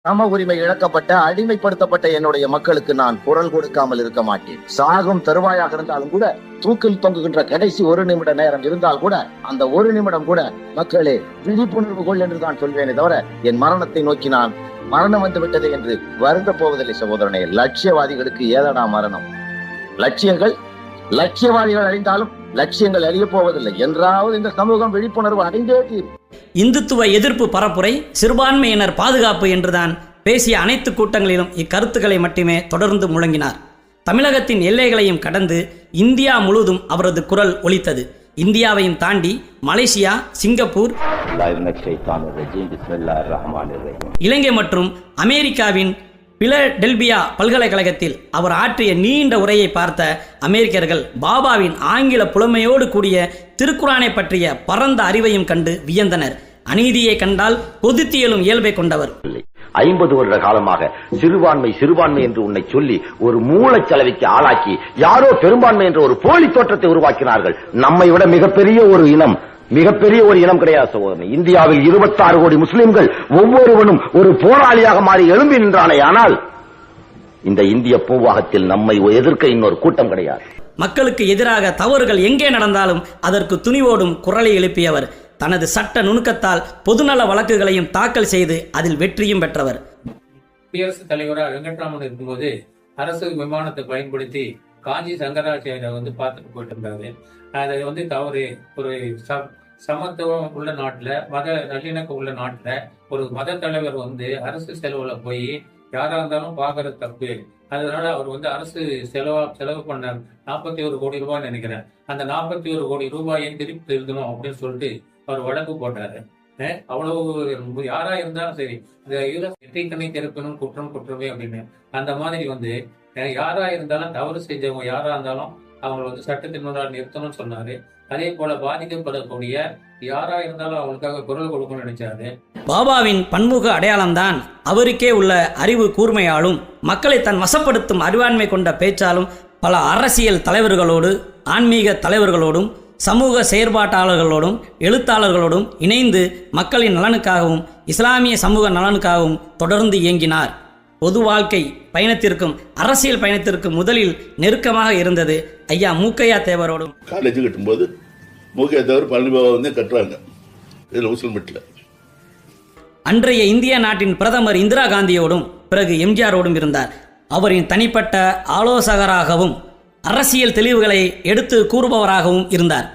சம உரிமை இழக்கப்பட்ட அடிமைப்படுத்தப்பட்ட என்னுடைய மக்களுக்கு நான் குரல் கொடுக்காமல் இருக்க மாட்டேன். சாகும் தருவாயாக இருந்தாலும் கூட, தூக்கில் தொங்குகின்ற கடைசி ஒரு நிமிட நேரம் இருந்தால் கூட, அந்த ஒரு நிமிடம் கூட மக்களே விழிப்புணர்வு கொள் என்று தான் சொல்வேனே தவிர என் மரணத்தை நோக்கி நான் மரணம் வந்து விட்டது என்று வருந்த போவதில்லை. சகோதரனே, லட்சியவாதிகளுக்கு ஏதடா மரணம்? லட்சியவாதிகள் அழிந்தாலும் லட்சியங்கள் அழிய போவதில்லை. என்றாவது இந்த சமூகம் விழிப்புணர்வு அடைந்தே தீரும். இந்துத்துவ எதிர்ப்பு பரப்புரை, சிறுபான்மையினர் பாதுகாப்பு என்றுதான் பேசிய அனைத்து கூட்டங்களிலும் இக்கருத்துக்களை மட்டுமே தொடர்ந்து முழங்கினார். தமிழகத்தின் எல்லைகளையும் கடந்து இந்தியா முழுவதும் அவரது குரல் ஒலித்தது. இந்தியாவையும் தாண்டி மலேசியா, சிங்கப்பூர், இலங்கை மற்றும் அமெரிக்காவின் பிலடெல்பியா பல்கலைக்கழகத்தில் அவர் ஆற்றிய நீண்ட உரையை பார்த்த அமெரிக்கர்கள் பாபாவின் ஆங்கில புலமையோடு கூடிய திருக்குரானை பற்றிய பரந்த அறிவையும் கண்டு வியந்தனர். அநீதியை கண்டால் கொதித்தியலும் இயல்பை கொண்டவர். 50 வருட காலமாக சிறுபான்மை என்று உன்னை சொல்லி ஒரு மூளைச்சலவைக்கு ஆளாக்கி யாரோ பெரும்பான்மை என்ற ஒரு போலி தோற்றத்தை உருவாக்கினார்கள். நம்மை விட மிகப்பெரிய ஒரு இனம் கிடையாது சகோதரன். இந்தியாவில் 26 கோடி முஸ்லிம்கள் ஒவ்வொருவனும் ஒரு போராளியாக மாறி எழும்பி நின்றானே. ஆனால் இந்த இந்திய பூவாகத்தில் நம்மை எதிர்க்க இன்னொரு கூட்டம் கிடையாது. மக்களுக்கு எதிராக தவறுகள் எங்கே நடந்தாலும் அதற்கு துணிவோடும் குரலை எழுப்பியவர். தனது சட்ட நுணுக்கத்தால் பொதுநல வழக்குகளையும் தாக்கல் செய்து அதில் வெற்றியும் பெற்றவர். குடியரசுத் தலைவராக வெங்கட்ராமன் இருக்கும்போது அரசு விமானத்தை பயன்படுத்தி காஞ்சி சங்கராச்சாரியரை பார்த்துட்டு போயிட்டு இருந்தாரு. அதை தவறு. ஒரு சமத்துவம் உள்ள நாட்டுல, மத நல்லிணக்கம் உள்ள நாட்டுல ஒரு மத தலைவர் அரசு செலவுல போய் யாரா இருந்தாலும் பாக்குறது தப்பு. அதனால அவர் அரசு செலவு பண்ண 41 கோடி ரூபாய் நினைக்கிறேன். அந்த 41 கோடி ரூபாயை திருப்பி எழுதணும் அப்படின்னு சொல்லிட்டு அவர் வழக்கு போட்டாரு. அவ்வளவு யாரா இருந்தாலும் சரி, எட்டிக்கணை திறக்கணும், குற்றமே அப்படின்னு. அந்த மாதிரி யாரா இருந்தாலும் தவறு செஞ்சவங்க யாரா இருந்தாலும் அவங்க சட்டத்தின் முன்னால் நிறுத்தணும்னு சொன்னாரு. அதே போல பாதிக்கப்படக்கூடிய யாரா இருந்தாலும் அவங்களுக்காக குரல் கொடுக்கணும்னு நினைச்சாரு. பாபாவின் பன்முக அடையாளம்தான் அவருக்கே உள்ள அறிவு கூர்மையாலும் மக்களை தன் வசப்படுத்தும் அறிவாண்மை கொண்ட பேச்சாலும் பல அரசியல் தலைவர்களோடு, ஆன்மீக தலைவர்களோடும், சமூக செயற்பாட்டாளர்களோடும், எழுத்தாளர்களோடும் இணைந்து மக்களின் நலனுக்காகவும் இஸ்லாமிய சமூக நலனுக்காகவும் தொடர்ந்து இயங்கினார். பொது வாழ்க்கை பயணத்திற்கும் அரசியல் பயணத்திற்கும் முதலில் நெருக்கமாக இருந்தது ஐயா மூக்கையா தேவரோடும். காலேஜ் கட்டும்போது மூக்கையா தேவர் பழனிபாபா கட்டுறாங்க. இதில் முஸ்லிம் வீட்டில் அன்றைய இந்திய நாட்டின் பிரதமர் இந்திரா காந்தியோடும் பிறகு எம்ஜிஆரோடும் இருந்தார். அவரின் தனிப்பட்ட ஆலோசகராகவும் அரசியல் தெளிவுகளை எடுத்து கூறுபவராகவும் இருந்தார்.